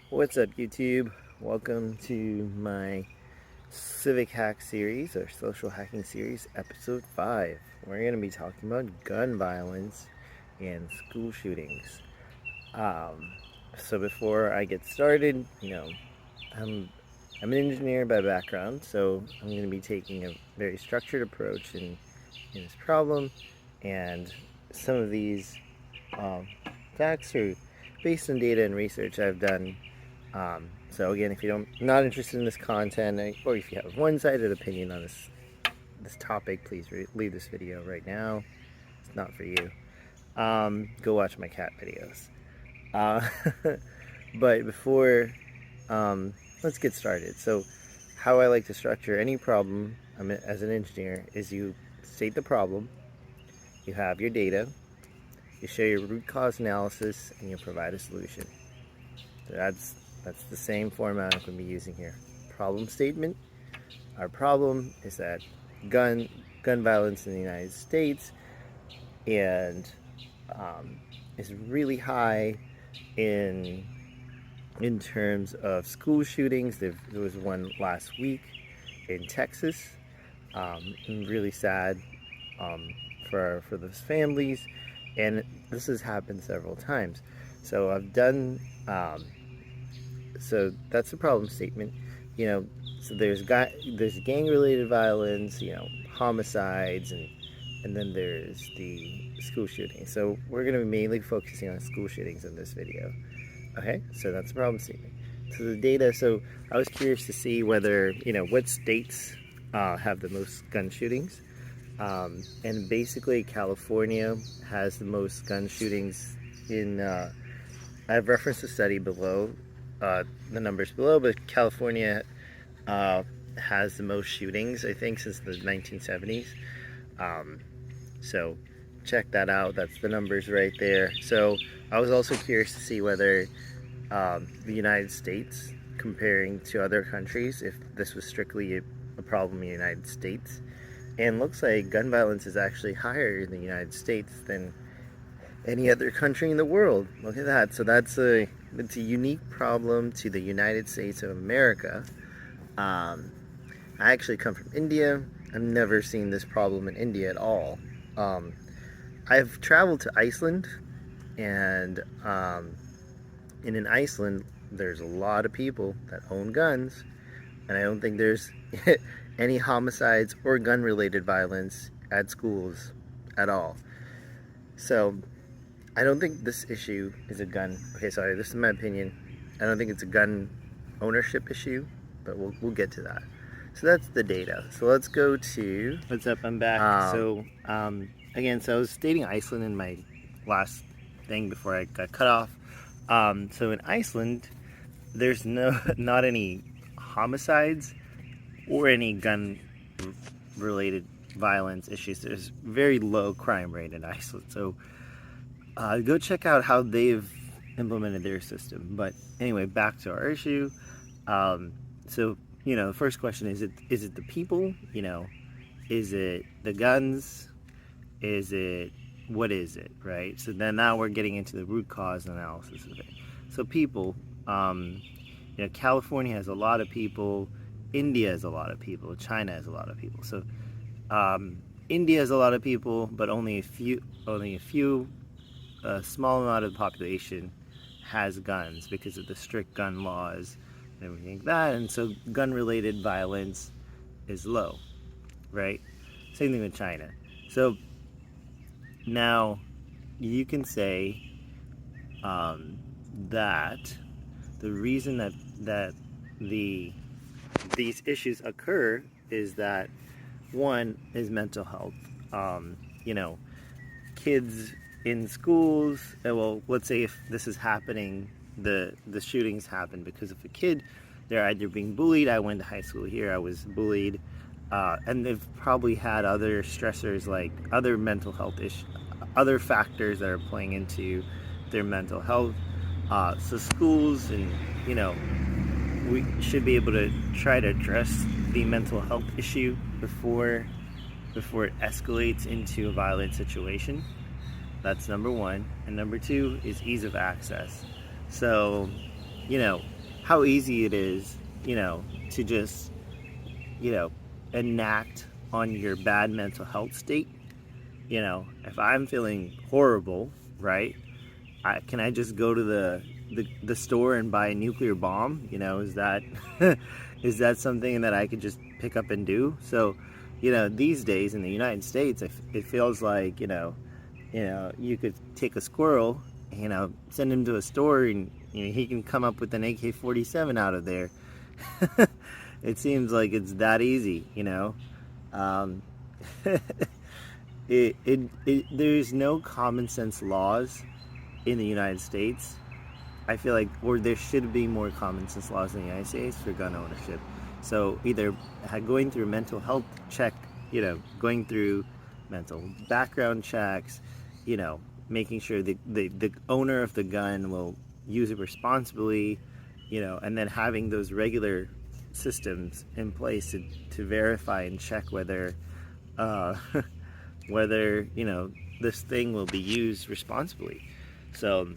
What's up, YouTube? Welcome to my civic hack series or social hacking series, episode 5. We're going to be talking about gun violence and school shootings. Um, so before I get started, I'm I'm an engineer by background, so I'm going to be taking a very structured approach in this problem, and some of these um, facts are based on data and research I've done. So again, if you're not interested in this content, or if you have a one-sided opinion on this topic, please leave this video right now. It's not for you. Go watch my cat videos. Uh, but before, let's get started. So, how I like to structure any problem as an engineer is you state the problem, you have your data, you show your root cause analysis, and you provide a solution. So that's the same format I'm going to be using here. Problem statement. Our problem is that gun violence in the United States and is really high in terms of school shootings. There was one last week in Texas. I'm really sad for those families, and this has happened several times. So I've done. So that's the problem statement. So there's gang-related violence, homicides, and then there's the school shooting. So we're going to be mainly focusing on school shootings in this video. Okay, so that's the problem statement. So the data. So I was curious to see whether what states have the most gun shootings, and basically California has the most gun shootings. I've referenced the study below, the numbers below, but California has the most shootings, I think, since the 1970s. So check that out. That's the numbers right there. So I was also curious to see whether the United States, comparing to other countries, if this was strictly a problem in the United States. And looks like gun violence is actually higher in the United States than any other country in the world. Look at that. So it's a unique problem to the United States of America. I actually come from India. I've never seen this problem in India at all. I've traveled to Iceland, and in Iceland, there's a lot of people that own guns, and I don't think there's any homicides or gun-related violence at schools at all. So I don't think this issue is a gun. Okay, sorry, this is my opinion. I don't think it's a gun ownership issue, but we'll get to that. So that's the data. So let's go to. What's up? I'm back. Again, so I was stating Iceland in my last thing before I got cut off. So in Iceland, there's not any homicides or any gun-related violence issues. There's very low crime rate in Iceland. So go check out how they've implemented their system. But anyway, back to our issue. So the first question is it the people? Is it the guns? What is it, right? So then now we're getting into the root cause analysis of it. So people, California has a lot of people. India has a lot of people. China has a lot of people. So India has a lot of people, but only a small amount of the population has guns because of the strict gun laws and everything like that. And so gun-related violence is low, right? Same thing with China. So now you can say that the reason that these issues occur is that one is mental health. Kids in schools. Well, let's say if this is happening, the shootings happen because of a kid. They're either being bullied. I went to high school here. I was bullied. And they've probably had other stressors, like other mental health issues, other factors that are playing into their mental health. So schools and, we should be able to try to address the mental health issue before it escalates into a violent situation. That's number one. And number two is ease of access. So, how easy it is, to just, enact on your bad mental health state. If I'm feeling horrible, right? Can I just go to the store and buy a nuclear bomb? Is that is that something that I could just pick up and do? So, these days in the United States, it feels like you could take a squirrel, send him to a store, and he can come up with an AK-47 out of there. It seems like it's that easy. Um, there's no common sense laws in the United States. I feel like, or there should be more common sense laws in the United States for gun ownership. So either going through mental health check, going through mental background checks, making sure the owner of the gun will use it responsibly, and then having those regular systems in place to verify and check whether uh, whether this thing will be used responsibly. So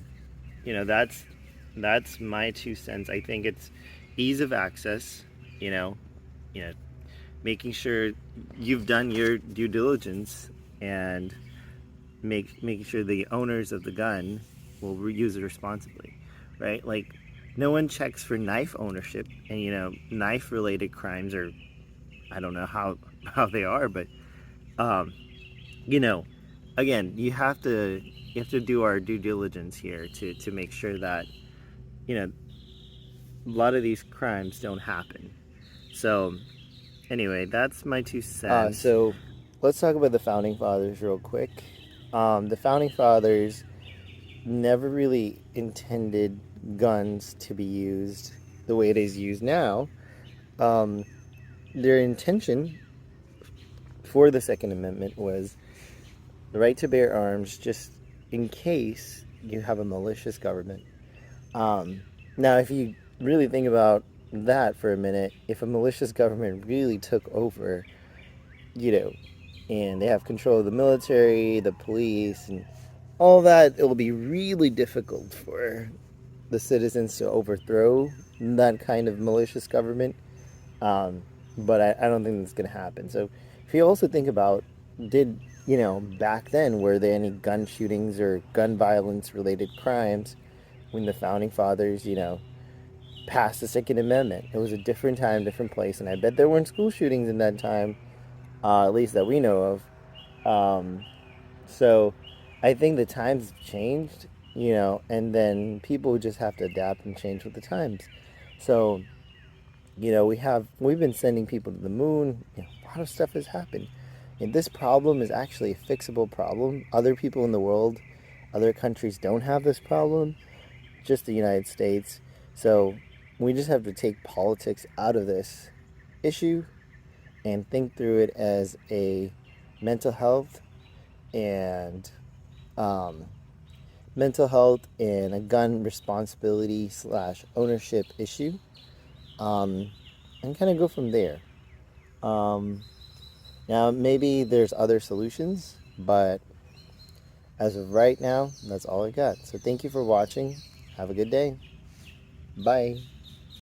that's my 2 cents. I think it's ease of access, you know, you know, making sure you've done your due diligence and making sure the owners of the gun will use it responsibly, right? Like, no one checks for knife ownership, and knife related crimes are, I don't know how they are, but um, you know, again, you have to do our due diligence here to make sure that a lot of these crimes don't happen. So anyway, that's my 2 cents. So let's talk about the founding fathers real quick. The founding fathers never really intended guns to be used the way it is used now. Their intention for the Second Amendment was the right to bear arms just in case you have a malicious government. Now, if you really think about that for a minute, if a malicious government really took over, and they have control of the military, the police, and all that, it will be really difficult for the citizens to overthrow that kind of malicious government. But I don't think that's going to happen. So if you also think about, back then, were there any gun shootings or gun violence related crimes when the founding fathers, passed the Second Amendment? It was a different time, different place, and I bet there weren't school shootings in that time, at least that we know of. So I think the times have changed, and then people just have to adapt and change with the times. So, we've been sending people to the moon. A lot of stuff has happened. And this problem is actually a fixable problem. Other people in the world, other countries don't have this problem, just the United States. So we just have to take politics out of this issue and think through it as a mental health and a gun responsibility / ownership issue, and kind of go from there. Now, maybe there's other solutions, but as of right now, that's all I got. So thank you for watching. Have a good day. Bye.